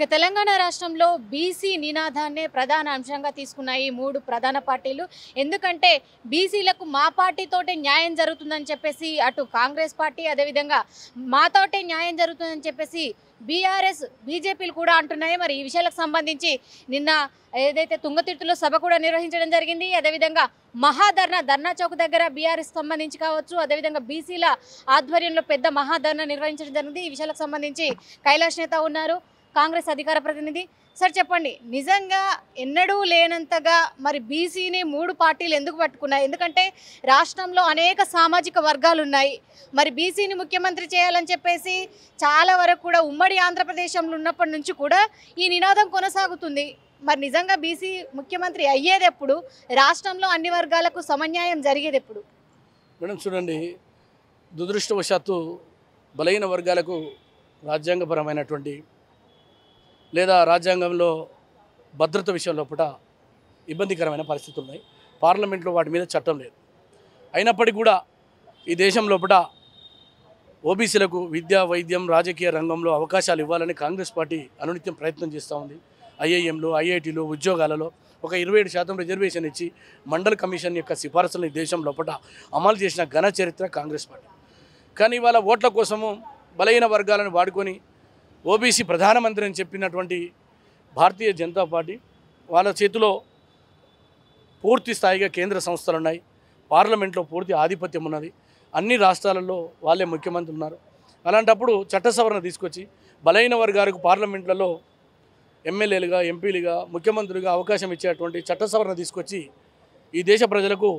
ఇక తెలంగాణ రాష్ట్రంలో బీసీ నినాదాన్నే ప్రధాన అంశంగా తీసుకున్నాయి మూడు ప్రధాన పార్టీలు. ఎందుకంటే బీసీలకు మా పార్టీతోటే న్యాయం జరుగుతుందని చెప్పేసి అటు కాంగ్రెస్ పార్టీ, అదేవిధంగా మాతోటే న్యాయం జరుగుతుందని చెప్పేసి బీఆర్ఎస్, బీజేపీలు కూడా అంటున్నాయి. మరి ఈ విషయాలకు సంబంధించి నిన్న ఏదైతే తుంగతుర్తిలో సభ కూడా నిర్వహించడం జరిగింది. అదేవిధంగా ధర్నా చౌక్ దగ్గర బీఆర్ఎస్ సంబంధించి కావచ్చు, అదేవిధంగా బీసీల ఆధ్వర్యంలో పెద్ద మహాధర్నా నిర్వహించడం జరిగింది. ఈ విషయాలకు సంబంధించి కైలాష్ నేత ఉన్నారు, కాంగ్రెస్ అధికార ప్రతినిధి. సార్ చెప్పండి, నిజంగా ఎన్నడూ లేనంతగా మరి బీసీని మూడు పార్టీలు ఎందుకు పట్టుకున్నాయి? ఎందుకంటే రాష్ట్రంలో అనేక సామాజిక వర్గాలు ఉన్నాయి. మరి బీసీని ముఖ్యమంత్రి చేయాలని చెప్పేసి చాలా వరకు కూడా ఉమ్మడి ఆంధ్రప్రదేశ్లో ఉన్నప్పటి నుంచి కూడా ఈ నినాదం కొనసాగుతుంది. మరి నిజంగా బీసీ ముఖ్యమంత్రి అయ్యేది ఎప్పుడు? రాష్ట్రంలో అన్ని వర్గాలకు సమన్యాయం జరిగేది ఎప్పుడు? మేడం చూడండి, దురదృష్టవశాత్తు బలహీన వర్గాలకు రాజ్యాంగపరమైనటువంటి లేదా రాజ్యాంగంలో భద్రత విషయం లోపల ఇబ్బందికరమైన పరిస్థితులు ఉన్నాయి. పార్లమెంట్లో వాటి మీద చట్టం లేదు. అయినప్పటికీ కూడా ఈ దేశం లోపల ఓబీసీలకు విద్య, వైద్యం, రాజకీయ రంగంలో అవకాశాలు ఇవ్వాలని కాంగ్రెస్ పార్టీ అనునిత్యం ప్రయత్నం చేస్తూ ఉంది. ఐఐఎంలు, ఐఐటీలు, ఉద్యోగాలలో ఒక 27% రిజర్వేషన్ ఇచ్చి మండల్ కమిషన్ యొక్క సిఫారసులను ఈ దేశం లోపల అమలు చేసిన ఘన చరిత్ర కాంగ్రెస్ పార్టీ. కానీ ఇవాళ ఓట్ల కోసము బలహీన వర్గాలను వాడుకొని ఓబీసీ ప్రధానమంత్రి అని చెప్పినటువంటి భారతీయ జనతా పార్టీ వాళ్ళ చేతిలో పూర్తి స్థాయిగా కేంద్ర సంస్థలు ఉన్నాయి, పార్లమెంట్లో పూర్తి ఆధిపత్యం ఉన్నది, అన్ని రాష్ట్రాలలో వాళ్ళే ముఖ్యమంత్రి ఉన్నారు. అలాంటప్పుడు చట్ట సవరణ తీసుకొచ్చి బలహీన వర్గాలకు పార్లమెంట్లలో ఎమ్మెల్యేలుగా, ఎంపీలుగా, ముఖ్యమంత్రులుగా అవకాశం ఇచ్చేటువంటి చట్ట సవరణ తీసుకొచ్చి ఈ దేశ ప్రజలకు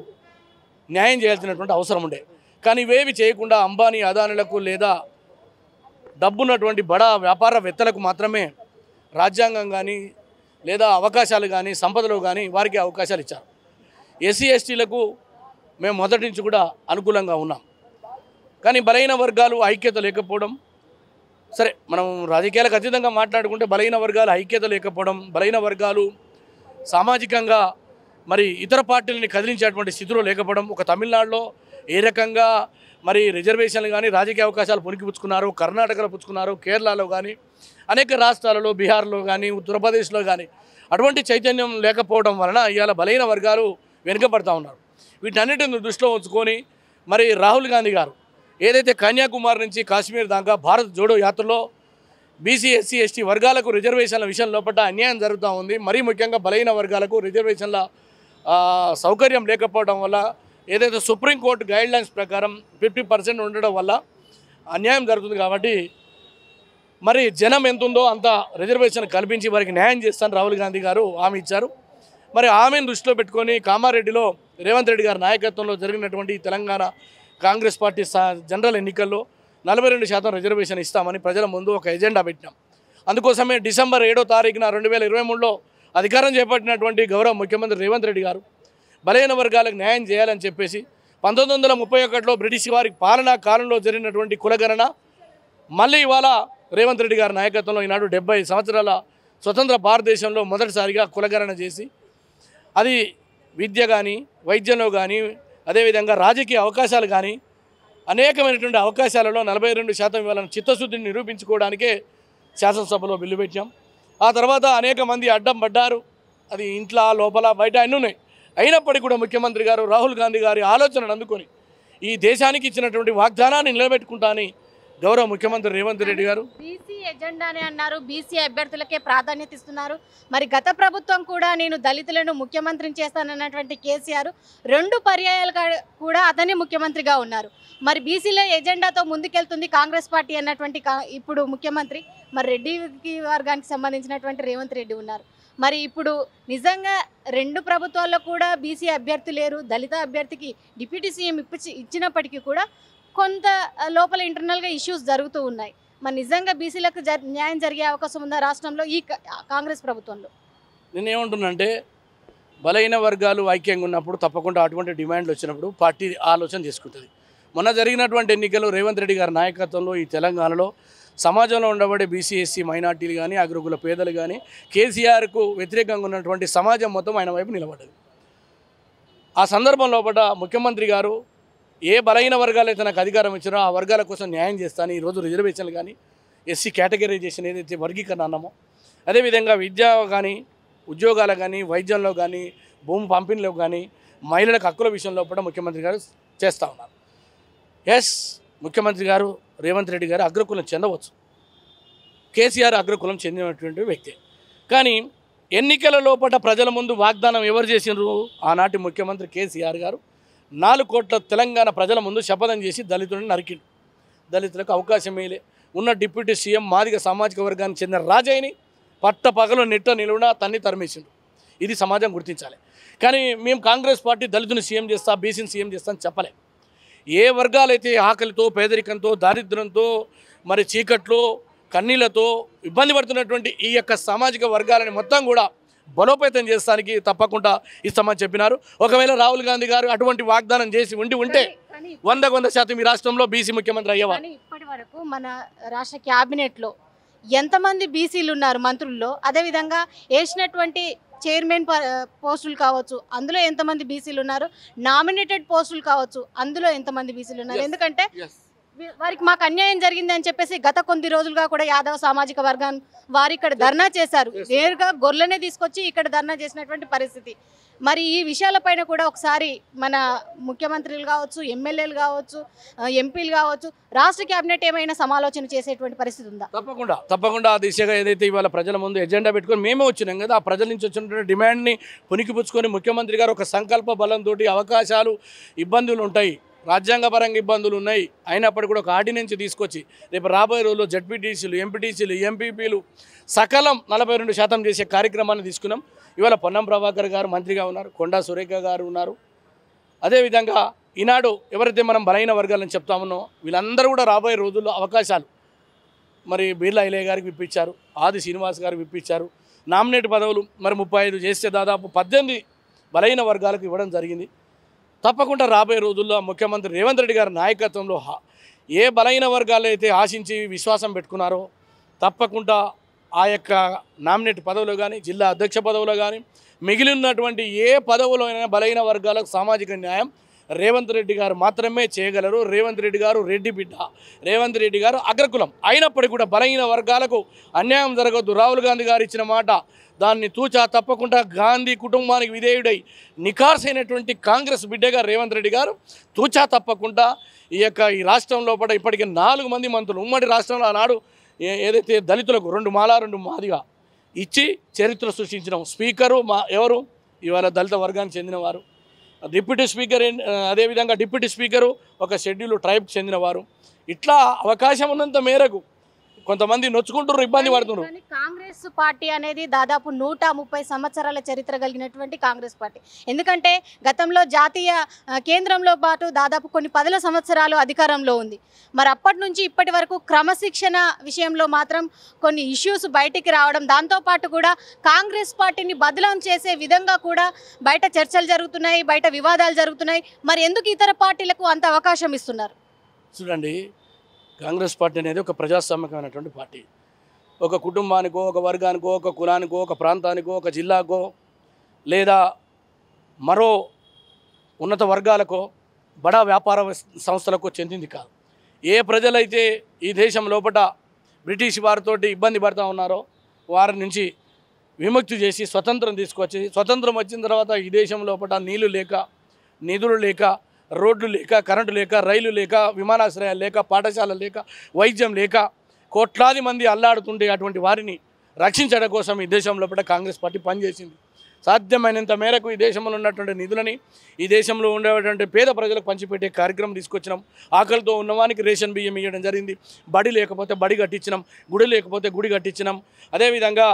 న్యాయం చేయాల్సినటువంటి అవసరం ఉండే. కానీ ఇవేవి చేయకుండా అంబానీ, అదానులకు లేదా డబ్బున్నటువంటి బడా వ్యాపారవేత్తలకు మాత్రమే రాజ్యాంగం కానీ లేదా అవకాశాలు కానీ సంపదలో కానీ వారికి అవకాశాలు ఇచ్చారు. ఎస్సీ ఎస్టీలకు మేము మొదటి నుంచి కూడా అనుకూలంగా ఉన్నాం. కానీ బలహీన వర్గాలు ఐక్యత లేకపోవడం, సరే మనం రాజకీయాలకు అతీతంగా మాట్లాడుకుంటే బలహీన వర్గాలు ఐక్యత లేకపోవడం, బలహీన వర్గాలు సామాజికంగా మరి ఇతర పార్టీలని కదిలించేటువంటి స్థితిలో లేకపోవడం, ఒక తమిళనాడులో ఏ రకంగా మరి రిజర్వేషన్లు కానీ రాజకీయ అవకాశాలు పుణికిపుచ్చుకున్నారు, కర్ణాటకలో పుచ్చుకున్నారు, కేరళలో కానీ అనేక రాష్ట్రాలలో, బీహార్లో కానీ ఉత్తరప్రదేశ్లో కానీ అటువంటి చైతన్యం లేకపోవడం వలన ఇవాళ బలహీన వర్గాలు వెనుకబడతా ఉన్నారు. వీటన్నిటిని దృష్టిలో ఉంచుకొని మరి రాహుల్ గాంధీ గారు ఏదైతే కన్యాకుమారి నుంచి కాశ్మీర్ దాకా భారత్ జోడో యాత్రలో బీసీ, ఎస్సీ, ఎస్టీ వర్గాలకు రిజర్వేషన్ల విషయం లోపల అన్యాయం జరుగుతూ ఉంది. మరీ ముఖ్యంగా బలహీన వర్గాలకు రిజర్వేషన్ల సౌకర్యం లేకపోవడం వల్ల ఏదైతే సుప్రీంకోర్టు గైడ్లైన్స్ ప్రకారం 50% ఉండడం వల్ల అన్యాయం జరుగుతుంది. కాబట్టి మరి జనం ఎంత ఉందో అంత రిజర్వేషన్ కల్పించి వారికి న్యాయం చేస్తాను రాహుల్ గాంధీ గారు హామీ ఇచ్చారు. మరి ఆమెను దృష్టిలో పెట్టుకొని కామారెడ్డిలో రేవంత్ రెడ్డి గారి నాయకత్వంలో జరిగినటువంటి తెలంగాణ కాంగ్రెస్ పార్టీ జనరల్ ఎన్నికల్లో 42% రిజర్వేషన్ ఇస్తామని ప్రజల ముందు ఒక ఎజెండా పెట్టినాం. అందుకోసమే డిసెంబర్ 7వ తారీఖున 2023లో అధికారం చేపట్టినటువంటి గౌరవ ముఖ్యమంత్రి రేవంత్ రెడ్డి గారు బలహీన వర్గాలకు న్యాయం చేయాలని చెప్పేసి 1931లో బ్రిటిష్ వారి పాలనా కాలంలో జరిగినటువంటి కులగణన మళ్ళీ ఇవాళ రేవంత్ రెడ్డి గారి నాయకత్వంలో ఈనాడు 70 సంవత్సరాల స్వతంత్ర భారతదేశంలో మొదటిసారిగా కులగణన చేసి అది విద్య కానీ, వైద్యంలో కానీ, అదేవిధంగా రాజకీయ అవకాశాలు కానీ అనేకమైనటువంటి అవకాశాలలో 42% ఇవ్వాలని చిత్తశుద్ధిని నిరూపించుకోవడానికే శాసనసభలో బిల్లు పెట్టాం. ఆ తర్వాత అనేక మంది అడ్డం పడ్డారు, అది ఇంట్లో లోపల బయట అన్నీ ఉన్నాయి. అయినప్పటికీ కూడా ముఖ్యమంత్రి గారు రాహుల్ గాంధీ గారి ఆలోచనను అందుకొని ఈ దేశానికి ఇచ్చినటువంటి వాగ్దానాన్ని నిలబెట్టుకుంటా అని గౌరవ ముఖ్యమంత్రి రేవంత్ రెడ్డి గారు బీసీ ఎజెండానే అన్నారు, బీసీ అభ్యర్థులకే ప్రాధాన్యత ఇస్తున్నారు. మరి గత ప్రభుత్వం కూడా నేను దళితులను ముఖ్యమంత్రిని చేస్తానన్నటువంటి కేసీఆర్ 2 పర్యాయాలు కూడా అతనే ముఖ్యమంత్రిగా ఉన్నారు. మరి బీసీల ఎజెండాతో ముందుకెళ్తుంది కాంగ్రెస్ పార్టీ అన్నటువంటి ఇప్పుడు ముఖ్యమంత్రి మరి రెడ్డి వర్గానికి సంబంధించినటువంటి రేవంత్ రెడ్డి ఉన్నారు. మరి ఇప్పుడు నిజంగా 2 ప్రభుత్వాల్లో కూడా బీసీ అభ్యర్థి లేరు. దళిత అభ్యర్థికి డిప్యూటీ సీఎం ఇచ్చినప్పటికీ కూడా కొంత లోపల ఇంటర్నల్గా ఇష్యూస్ జరుగుతూ ఉన్నాయి. మరి నిజంగా బీసీలకు న్యాయం జరిగే అవకాశం ఉందా రాష్ట్రంలో ఈ కాంగ్రెస్ ప్రభుత్వంలో? నేనేమంటున్నానంటే బలహీన వర్గాలు ఐక్యంగా ఉన్నప్పుడు తప్పకుండా అటువంటి డిమాండ్లు వచ్చినప్పుడు పార్టీ ఆలోచన చేసుకుంటుంది. మొన్న జరిగినటువంటి ఎన్నికల్లో రేవంత్ రెడ్డి గారి నాయకత్వంలో ఈ తెలంగాణలో సమాజంలో ఉండబడే బీసీ, ఎస్సీ, మైనార్టీలు కానీ, అగ్రకుల పేదలు కానీ కేసీఆర్కు వ్యతిరేకంగా ఉన్నటువంటి సమాజం మొత్తం ఆయన వైపు నిలబడ్డది. ఆ సందర్భం లోపల ముఖ్యమంత్రి గారు ఏ బలహీన వర్గాలు అయితే నాకు అధికారం ఇచ్చారో ఆ వర్గాల కోసం న్యాయం చేస్తాను. ఈరోజు రిజర్వేషన్లు కానీ, ఎస్సీ కేటగరైజేషన్ ఏదైతే వర్గీకరణ అన్నామో అదేవిధంగా విద్య కానీ, ఉద్యోగాలు కానీ, వైద్యంలో కానీ, భూమి పంపిణీలో కానీ, మహిళలకు హక్కుల విషయంలో కూడా ముఖ్యమంత్రి గారు చేస్తూ ఉన్నారు. ఎస్, ముఖ్యమంత్రి గారు రేవంత్ రెడ్డి గారు అగ్రకులం చెందవచ్చు, కేసీఆర్ అగ్రకులం చెందినటువంటి వ్యక్తి. కానీ ఎన్నికల లోపల ప్రజల ముందు వాగ్దానం ఎవరు చేసినారు? ఆనాటి ముఖ్యమంత్రి కేసీఆర్ గారు 4 కోట్ల తెలంగాణ ప్రజల ముందు శపథం చేసి దళితులను నరికిండు. దళితులకు అవకాశం వేయలే. ఉన్న డిప్యూటీ సీఎం మాదిగ సామాజిక వర్గానికి చెందిన రాజయ్యని పట్ట పగలు నెట్ట నిలువున తన్ని తరిమేసిండు. ఇది సమాజం గుర్తించాలి. కానీ మేము కాంగ్రెస్ పార్టీ దళితుని సీఎం చేస్తా, బీసీని సీఎం చేస్తా అని చెప్పలే. ఏ వర్గాలైతే ఆకలితో, పేదరికంతో, దారిద్ర్యంతో, మరి చీకట్లో, కన్నీళ్లతో ఇబ్బంది పడుతున్నటువంటి ఈ యొక్క సామాజిక వర్గాలని మొత్తం కూడా బలోపేతం చేస్తానికి తప్పకుండా ఇస్తామని చెప్పినారు. ఒకవేళ రాహుల్ గాంధీ గారు అటువంటి వాగ్దానం చేసి ఉంటే 100% ఈ రాష్ట్రంలో బీసీ ముఖ్యమంత్రి అయ్యేవారు. ఇప్పటి వరకు మన రాష్ట్ర క్యాబినెట్లో ఎంతమంది బీసీలు ఉన్నారు మంత్రుల్లో? అదేవిధంగా వేసినటువంటి చైర్మన్ పోస్టులు కావచ్చు, అందులో ఎంతమంది బీసీలు ఉన్నారు? నామినేటెడ్ పోస్టులు కావచ్చు, అందులో ఎంతమంది బీసీలు ఉన్నారు? ఎందుకంటే వారికి మాకు అన్యాయం జరిగింది అని చెప్పేసి గత కొన్ని రోజులుగా కూడా యాదవ సామాజిక వర్గం వారు ఇక్కడ ధర్నా చేశారు. నేరుగా గొర్రెలనే తీసుకొచ్చి ఇక్కడ ధర్నా చేసినటువంటి పరిస్థితి. మరి ఈ విషయాలపైన కూడా ఒకసారి మన ముఖ్యమంత్రులు కావచ్చు, ఎమ్మెల్యేలు కావచ్చు, ఎంపీలు కావచ్చు, రాష్ట్ర క్యాబినెట్ ఏమైనా సమాలోచన చేసేటువంటి పరిస్థితి ఉందా? తప్పకుండా ఆ దిశగా ఏదైతే ఇవాళ ప్రజల ముందు ఎజెండా పెట్టుకొని మేమే వచ్చినాం కదా, ఆ ప్రజల నుంచి వచ్చినటువంటి డిమాండ్ని పునికిపుచ్చుకొని ముఖ్యమంత్రి గారు ఒక సంకల్ప బలంతో అవకాశాలు, ఇబ్బందులు ఉంటాయి, రాజ్యాంగపరంగా ఇబ్బందులు ఉన్నాయి, అయినప్పటికీ కూడా ఒక ఆర్డినెన్స్ తీసుకొచ్చి రేపు రాబోయే రోజుల్లో జడ్పీటీసీలు, ఎంపీటీసీలు, ఎంపీపీలు సకలం 42% చేసే కార్యక్రమాన్ని తీసుకున్నాం. ఇవాళ పొన్నం ప్రభాకర్ గారు మంత్రిగా ఉన్నారు, కొండా సురేఖ గారు ఉన్నారు. అదేవిధంగా ఈనాడు ఎవరైతే మనం బలైన వర్గాలని చెప్తామో వీళ్ళందరూ కూడా రాబోయే రోజుల్లో అవకాశాలు మరి బీర్లా ఐలయ్య గారికి విప్పించారు, ఆది శ్రీనివాస్ గారికి విప్పించారు. నామినేట్ పదవులు మరి 35 చేస్తే దాదాపు 18 బలైన వర్గాలకు ఇవ్వడం జరిగింది. తప్పకుండా రాబోయే రోజుల్లో ముఖ్యమంత్రి రేవంత్ రెడ్డి గారి నాయకత్వంలో ఏ బలైన వర్గాలు అయితే ఆశించి విశ్వాసం పెట్టుకున్నారో తప్పకుండా ఆ యొక్క నామినేట్ పదవులు కానీ, జిల్లా అధ్యక్ష పదవులు కానీ, మిగిలినటువంటి ఏ పదవులు అయినా బలైన వర్గాలకు సామాజిక న్యాయం రేవంత్ రెడ్డి గారు మాత్రమే చేయగలరు. రేవంత్ రెడ్డి గారు రెడ్డి బిడ్డ, రేవంత్ రెడ్డి గారు అగ్రకులం. అయినప్పటికీ కూడా బలైన వర్గాలకు అన్యాయం జరగద్దు. రాహుల్ గాంధీ గారు ఇచ్చిన మాట దాన్ని తూచా తప్పకుండా గాంధీ కుటుంబానికి విధేయుడై నికార్సైనటువంటి కాంగ్రెస్ బిడ్డగా రేవంత్ రెడ్డి గారు తూచా తప్పకుండా ఈ రాష్ట్రం లోపల ఇప్పటికే 4 మంది మంత్రులు ఉమ్మడి రాష్ట్రంలో ఆనాడు ఏదైతే దళితులకు 2 మాలా 2 మాదిగా ఇచ్చి చరిత్ర సృష్టించినాం. స్పీకరు ఎవరు? ఇవాళ దళిత వర్గానికి చెందినవారు. డిప్యూటీ స్పీకర్, అదేవిధంగా డిప్యూటీ స్పీకరు ఒక షెడ్యూల్ ట్రైబ్కి చెందినవారు. ఇట్లా అవకాశం ఉన్నంత మేరకు కొంతమంది నొచ్చుకుంటారు, ఇబ్బంది పడుతున్నారు. కాంగ్రెస్ పార్టీ అనేది దాదాపు 130 సంవత్సరాల చరిత్ర కలిగినటువంటి కాంగ్రెస్ పార్టీ. ఎందుకంటే గతంలో జాతీయ కేంద్రంలో పాటు దాదాపు కొన్ని 10 సంవత్సరాలు అధికారంలో ఉంది. మరి అప్పటి నుంచి ఇప్పటి వరకు క్రమశిక్షణ విషయంలో మాత్రం కొన్ని ఇష్యూస్ బయటికి రావడం, దాంతోపాటు కూడా కాంగ్రెస్ పార్టీని బదలాం చేసే విధంగా కూడా బయట చర్చలు జరుగుతున్నాయి, బయట వివాదాలు జరుగుతున్నాయి. మరి ఎందుకు ఇతర పార్టీలకు అంత అవకాశం ఇస్తున్నారు? చూడండి, కాంగ్రెస్ పార్టీ అనేది ఒక ప్రజాస్వామ్యమైనటువంటి పార్టీ. ఒక కుటుంబానికో, ఒక వర్గానికో, ఒక కులానికో, ఒక ప్రాంతానికో, ఒక జిల్లాకో, లేదా మరో ఉన్నత వర్గాలకో, బడా వ్యాపార సంస్థలకో చెందింది కాదు. ఏ ప్రజలైతే ఈ దేశం లోపల బ్రిటిష్ వారితోటి ఇబ్బంది పడుతూ ఉన్నారో వారి నుంచి విముక్తి చేసి స్వతంత్రం తీసుకొచ్చి, స్వతంత్రం వచ్చిన తర్వాత ఈ దేశం లోపల నీళ్లు లేక, నిధులు లేక, రోడ్లు లేక, కరెంటు లేక, రైలు లేక, విమానాశ్రయాలు లేక, పాఠశాలలు లేక, వైద్యం లేక కోట్లాది మంది అల్లాడుతుండే అటువంటి వారిని రక్షించడం కోసం ఈ దేశంలో కూడా కాంగ్రెస్ పార్టీ పనిచేసింది. సాధ్యమైనంత మేరకు ఈ దేశంలో ఉన్నటువంటి నిధులని ఈ దేశంలో ఉండేటువంటి పేద ప్రజలకు పంచిపెట్టే కార్యక్రమం తీసుకొచ్చినాం. ఆకలితో ఉన్నవానికి రేషన్ బియ్యం ఇవ్వడం జరిగింది. బడి లేకపోతే బడి కట్టించినాం, గుడి లేకపోతే గుడి కట్టించినాం. అదేవిధంగా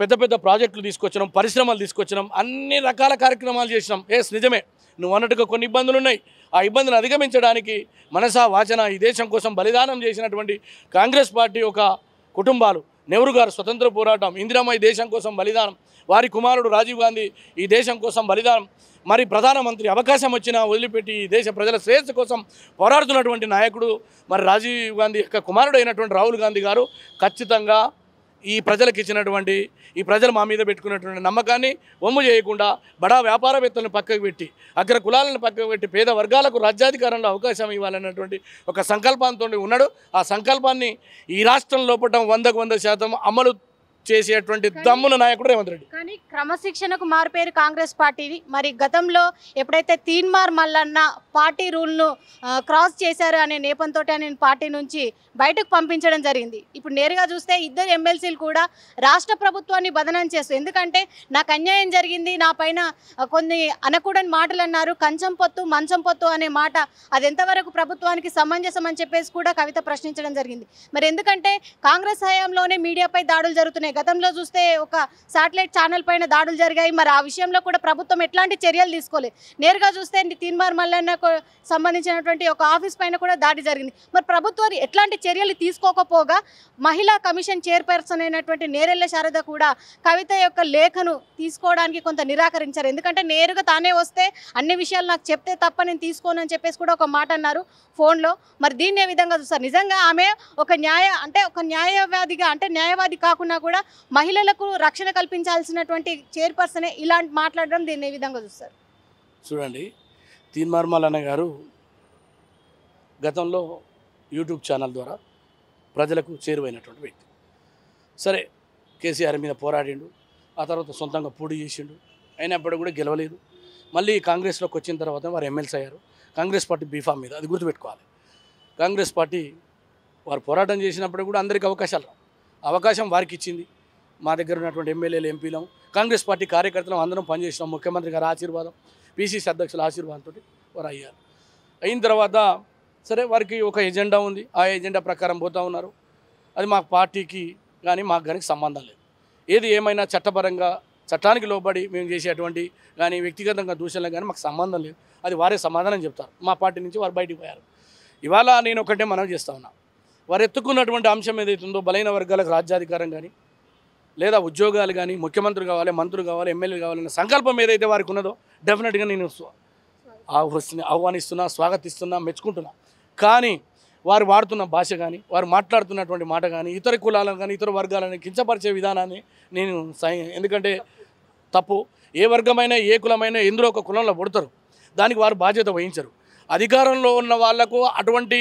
పెద్ద పెద్ద ప్రాజెక్టులు తీసుకొచ్చినాం, పరిశ్రమలు తీసుకొచ్చినాం, అన్ని రకాల కార్యక్రమాలు చేసినాం. నిజమే, నువ్వు అన్నట్టుగా కొన్ని ఇబ్బందులు ఉన్నాయి. ఆ ఇబ్బందులు అధిగమించడానికి మనసా వాచన ఈ దేశం కోసం బలిదానం చేసినటువంటి కాంగ్రెస్ పార్టీ ఒక కుటుంబాలు, నెహ్రూ గారు స్వతంత్ర పోరాటం, ఇందిరమ్మ ఈ దేశం కోసం బలిదానం, వారి కుమారుడు రాజీవ్ గాంధీ ఈ దేశం కోసం బలిదానం, మరి ప్రధానమంత్రి అవకాశం వచ్చినా వదిలిపెట్టి ఈ దేశ ప్రజల శ్రేయస్సు కోసం పోరాడుతున్నటువంటి నాయకుడు మరి రాజీవ్ గాంధీ యొక్క కుమారుడు అయినటువంటి రాహుల్ గాంధీ గారు ఖచ్చితంగా ఈ ప్రజలకు ఇచ్చినటువంటి, ఈ ప్రజలు మా మీద పెట్టుకున్నటువంటి నమ్మకాన్ని వమ్ము చేయకుండా బడా వ్యాపారవేత్తలను పక్కకు పెట్టి, అగ్ర కులాలను పక్కకు పెట్టి పేద వర్గాలకు రాజ్యాధికారంలో అవకాశం ఇవ్వాలన్నటువంటి ఒక సంకల్పంతో ఉన్నాడు. ఆ సంకల్పాన్ని ఈ రాష్ట్రం లోపల 100% అమలు చేసేటువంటి దమ్మున నాయకుడు రేవంత్ రెడ్డి. కానీ క్రమశిక్షణకు మారిపోయారు కాంగ్రెస్ పార్టీని. మరి గతంలో ఎప్పుడైతే తీన్మార్ మల్లన్న పార్టీ రూల్ను క్రాస్ చేశారు అనే నేపంతో ఆయన పార్టీ నుంచి బయటకు పంపించడం జరిగింది. ఇప్పుడు నేరుగా చూస్తే ఇద్దరు ఎమ్మెల్సీలు కూడా రాష్ట్ర ప్రభుత్వాన్ని బదనం చేస్తారు. ఎందుకంటే నాకు అన్యాయం జరిగింది, నా పైన కొన్ని అనకూడని మాటలు అన్నారు, కంచం పొత్తు మంచం పొత్తు అనే మాట అది ఎంతవరకు ప్రభుత్వానికి సమంజసం అని చెప్పేసి కూడా కవిత ప్రశ్నించడం జరిగింది. మరి ఎందుకంటే కాంగ్రెస్ హయాంలోనే మీడియాపై దాడులు జరుగుతున్నాయి. గతంలో చూస్తే ఒక శాటిలైట్ ఛానల్ పైన దాడులు జరిగాయి. మరి ఆ విషయంలో కూడా ప్రభుత్వం ఎట్లాంటి చర్యలు తీసుకోలేదు. నేరుగా చూస్తే తీన్మార్ మల్లన్నకు సంబంధించినటువంటి ఒక ఆఫీస్ పైన కూడా దాడి జరిగింది. మరి ప్రభుత్వం ఎట్లాంటి చర్యలు తీసుకోకపోగా మహిళా కమిషన్ చైర్పర్సన్ అయినటువంటి నేరెళ్ల శారద కూడా కవిత యొక్క లేఖను తీసుకోవడానికి కొంత నిరాకరించారు. ఎందుకంటే నేరుగా తానే వస్తే అన్ని విషయాలు నాకు చెప్తే తప్ప నేను తీసుకోను అని చెప్పేసి కూడా ఒక మాట అన్నారు ఫోన్లో. మరి దీన్ని ఏ విధంగా చూస్తారు? నిజంగా ఆమె ఒక న్యాయవాదిగా అంటే న్యాయవాది కాకుండా కూడా మహిళలకు రక్షణ కల్పించాల్సినటువంటి చైర్పర్సనే ఇలాంటి మాట్లాడడం, దీన్ని ఏ విధంగా చూస్తారు? చూడండి, తీన్మార్ మల్లన్న గారు గతంలో యూట్యూబ్ ఛానల్ ద్వారా ప్రజలకు చేరువైనటువంటి వ్యక్తి. సరే, కేసీఆర్ మీద పోరాడిండు, ఆ తర్వాత సొంతంగా పోటీ చేసిండు, అయినప్పటికీ కూడా గెలవలేదు. మళ్ళీ కాంగ్రెస్లోకి వచ్చిన తర్వాత వారు ఎమ్మెల్సీ అయ్యారు. కాంగ్రెస్ పార్టీ బీఫామ్ మీద, అది గుర్తుపెట్టుకోవాలి. కాంగ్రెస్ పార్టీ వారు పోరాటం చేసినప్పుడు కూడా అందరికీ అవకాశం వారికి ఇచ్చింది. మా దగ్గర ఉన్నటువంటి ఎమ్మెల్యేలు, ఎంపీలం, కాంగ్రెస్ పార్టీ కార్యకర్తలు అందరం పనిచేసినాం. ముఖ్యమంత్రి గారి ఆశీర్వాదం, పిసిసి అధ్యక్షుల ఆశీర్వాదంతో వారు అయ్యారు. అయిన తర్వాత సరే, వారికి ఒక ఎజెండా ఉంది, ఆ ఎజెండా ప్రకారం పోతూ ఉన్నారు. అది మా పార్టీకి కానీ మాకు కానీ సంబంధం లేదు. ఏది ఏమైనా చట్టపరంగా చట్టానికి లోబడి మేము చేసేటువంటి కానీ వ్యక్తిగతంగా దూషణలు కానీ మాకు సంబంధం లేదు. అది వారే సమాధానం చెప్తారు. మా పార్టీ నుంచి వారు బయటికి పోయారు. ఇవాళ నేను ఒకటే మనం చేస్తూ ఉన్నా, వారు ఎత్తుకున్నటువంటి అంశం ఏదైతుందో బలైన వర్గాలకు రాజ్యాధికారం కానీ లేదా ఉద్యోగాలు కానీ, ముఖ్యమంత్రి కావాలి, మంత్రులు కావాలి, ఎమ్మెల్యేలు కావాలన్న సంకల్పం ఏదైతే వారికి ఉన్నదో డెఫినెట్గా నేను ఆహ్వానిస్తున్నా, స్వాగతిస్తున్నా, మెచ్చుకుంటున్నా. కానీ వారు వాడుతున్న భాష కానీ, వారు మాట్లాడుతున్నటువంటి మాట కానీ, ఇతర కులాలను కానీ ఇతర వర్గాలను కించపరిచే విధానాన్ని నేను ఎందుకంటే తప్పు. ఏ వర్గమైనా ఏ కులమైనా ఎందులో ఒక కులంలో పుడతారు, దానికి వారు బాధ్యత వహించరు. అధికారంలో ఉన్న వాళ్లకు అటువంటి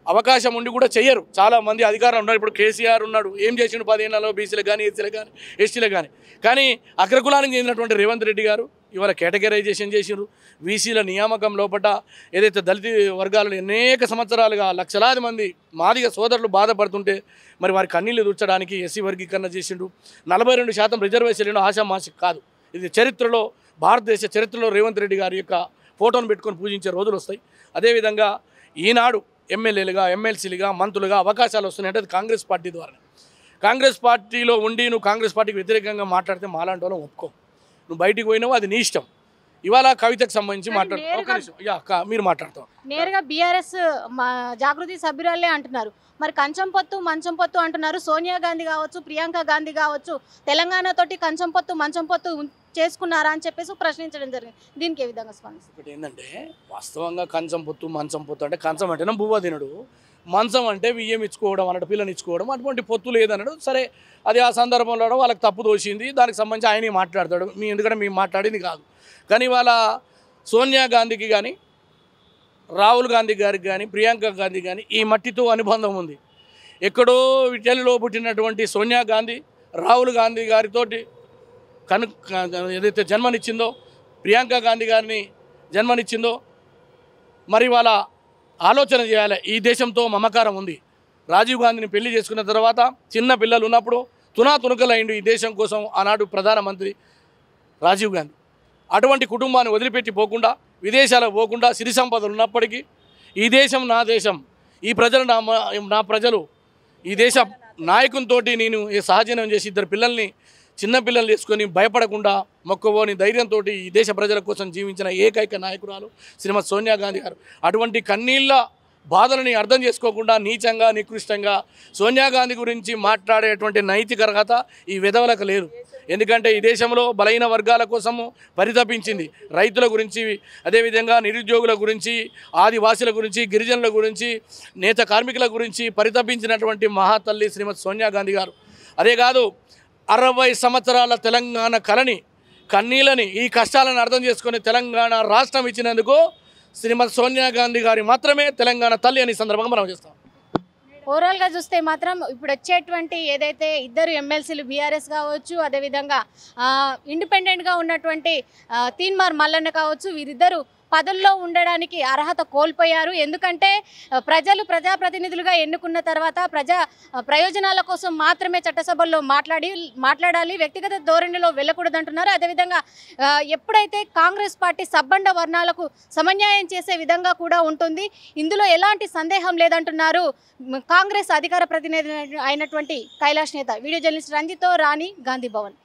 అవకాశం ఉండి కూడా చెయ్యరు. చాలామంది అధికారం ఉన్నారు. ఇప్పుడు కేసీఆర్ ఉన్నాడు, ఏం చేసిండు 10 ఏళ్లలో బీసీలకు కానీ, ఎస్సీలకు కానీ, ఎస్టీలకు కానీ. కానీ అగ్రకులానికి చెందినటువంటి రేవంత్ రెడ్డి గారు ఇవాళ కేటగరైజేషన్ చేసిండ్రు. వీసీల నియామకం లోపల ఏదైతే దళిత వర్గాలను అనేక సంవత్సరాలుగా లక్షలాది మంది మాదిగ సోదరులు బాధపడుతుంటే మరి వారి కన్నీళ్లు దుర్చడానికి ఎస్సీ వర్గీకరణ చేసిండు. 42% రిజర్వేషన్లు ఆశామాషి కాదు. ఇది చరిత్రలో, భారతదేశ చరిత్రలో రేవంత్ రెడ్డి గారి యొక్క ఫోటోను పెట్టుకొని పూజించే రోజులు వస్తాయి. అదేవిధంగా ఈనాడు ఎమ్మెల్యేలుగా, ఎమ్మెల్సీలుగా, మంత్రులుగా అవకాశాలు వస్తున్నాయంటే అది కాంగ్రెస్ పార్టీ ద్వారా. కాంగ్రెస్ పార్టీలో ఉండి నువ్వు కాంగ్రెస్ పార్టీకి వ్యతిరేకంగా మాట్లాడితే మాలాంటి వాళ్ళం ఒప్పుకో. నువ్వు బయటికి పోయినావు, అది నీ ఇష్టం. ఇవాళ కవితకు సంబంధించి మీరు మాట్లాడతాం. నేరుగా బీఆర్ఎస్ జాగృతి సభ్యురాలే అంటున్నారు. మరి కంచం పొత్తు మంచం పొత్తు అంటున్నారు. సోనియా గాంధీ కావచ్చు, ప్రియాంక గాంధీ కావచ్చు, తెలంగాణతోటి కంచం పొత్తు మంచం పొత్తు చేసుకున్నారా అని చెప్పేసి ప్రశ్నించడం జరిగింది. దీనికి ఏ విధంగా స్పందిస్తారు? ఒకటి ఏంటంటే, వాస్తవంగా కంచం పొత్తు మంచం పొత్తు అంటే, కంచం అంటేనే బువ్వ తినడు, మంచం అంటే బియ్యం ఇచ్చుకోవడం అన్నట్టు, పిల్లని ఇచ్చుకోవడం, అటువంటి పొత్తు లేదన్నాడు. సరే, అది ఆ సందర్భంలో వాళ్ళకి తప్పు దోషింది, దానికి సంబంధించి ఆయనే మాట్లాడతాడు. ఎందుకంటే మేము మాట్లాడింది కాదు. కానీ వాళ్ళ సోనియా గాంధీకి కానీ, రాహుల్ గాంధీ గారికి కానీ, ప్రియాంక గాంధీ కానీ ఈ మట్టితో అనుబంధం ఉంది. ఎక్కడో ఇటలీలో పుట్టినటువంటి సోనియా గాంధీ రాహుల్ గాంధీ గారితో ఏదైతే జన్మనిచ్చిందో, ప్రియాంక గాంధీ గారిని జన్మనిచ్చిందో, మరి వాళ్ళ ఆలోచన చేయాలి. ఈ దేశంతో మమకారం ఉంది. రాజీవ్ గాంధీని పెళ్లి చేసుకున్న తర్వాత చిన్న పిల్లలు ఉన్నప్పుడు తునాతునకలైండు ఈ దేశం కోసం ఆనాడు ప్రధానమంత్రి రాజీవ్ గాంధీ. అటువంటి కుటుంబాన్ని వదిలిపెట్టి పోకుండా, విదేశాలకు పోకుండా, సిరి సంపదలు ఉన్నప్పటికీ ఈ దేశం నా దేశం, ఈ ప్రజలు నా ప్రజలు, ఈ దేశ నాయకునితో నేను సహజీవనం చేసి ఇద్దరు పిల్లల్ని, చిన్న పిల్లలు తీసుకొని భయపడకుండా మొక్కవోని ధైర్యంతో ఈ దేశ ప్రజల కోసం జీవించిన ఏకైక నాయకురాలు శ్రీమతి సోనియా గాంధీ గారు. అటువంటి కన్నీళ్ళ బాధలని అర్థం చేసుకోకుండా నీచంగా, నికృష్టంగా సోనియా గాంధీ గురించి మాట్లాడేటువంటి నైతిక అర్హత ఈ విధవలకు లేదు. ఎందుకంటే ఈ దేశంలో బలహీన వర్గాల కోసము పరితపించింది. రైతుల గురించి, అదేవిధంగా నిరుద్యోగుల గురించి, ఆదివాసుల గురించి, గిరిజనుల గురించి, నేత కార్మికుల గురించి పరితపించినటువంటి మహాతల్లి శ్రీమతి సోనియా గాంధీ గారు. అదే కాదు, 60 సంవత్సరాల తెలంగాణ కళని, కన్నీళ్ళని, ఈ కష్టాలను అర్థం చేసుకొని తెలంగాణ రాష్ట్రం ఇచ్చినందుకు శ్రీమతి సోనియా గాంధీ గారి మాత్రమే తెలంగాణ తల్లి అని సందర్భంగా మనం చేస్తాం. ఓవరాల్గా చూస్తే మాత్రం ఇప్పుడు వచ్చేటువంటి ఏదైతే ఇద్దరు ఎమ్మెల్సీలు బీఆర్ఎస్ కావచ్చు, అదేవిధంగా ఇండిపెండెంట్గా ఉన్నటువంటి తీన్మార్ మల్లన్న కావచ్చు, వీరిద్దరు పదవుల్లో ఉండడానికి అర్హత కోల్పోయారు. ఎందుకంటే ప్రజాప్రతినిధులుగా ఎన్నుకున్న తర్వాత ప్రయోజనాల కోసం మాత్రమే చట్టసభల్లో మాట్లాడాలి, వ్యక్తిగత ధోరణిలో వెళ్ళకూడదంటున్నారు. అదేవిధంగా ఎప్పుడైతే కాంగ్రెస్ పార్టీ సబ్బండ వర్ణాలకు సమన్యాయం చేసే విధంగా కూడా ఉంటుంది, ఇందులో ఎలాంటి సందేహం లేదంటున్నారు కాంగ్రెస్ అధికార ప్రతినిధి అయినటువంటి కైలాష్ నేత. వీడియో జర్నలిస్ట్ రంజిత్తో రాణి, గాంధీ భవన్.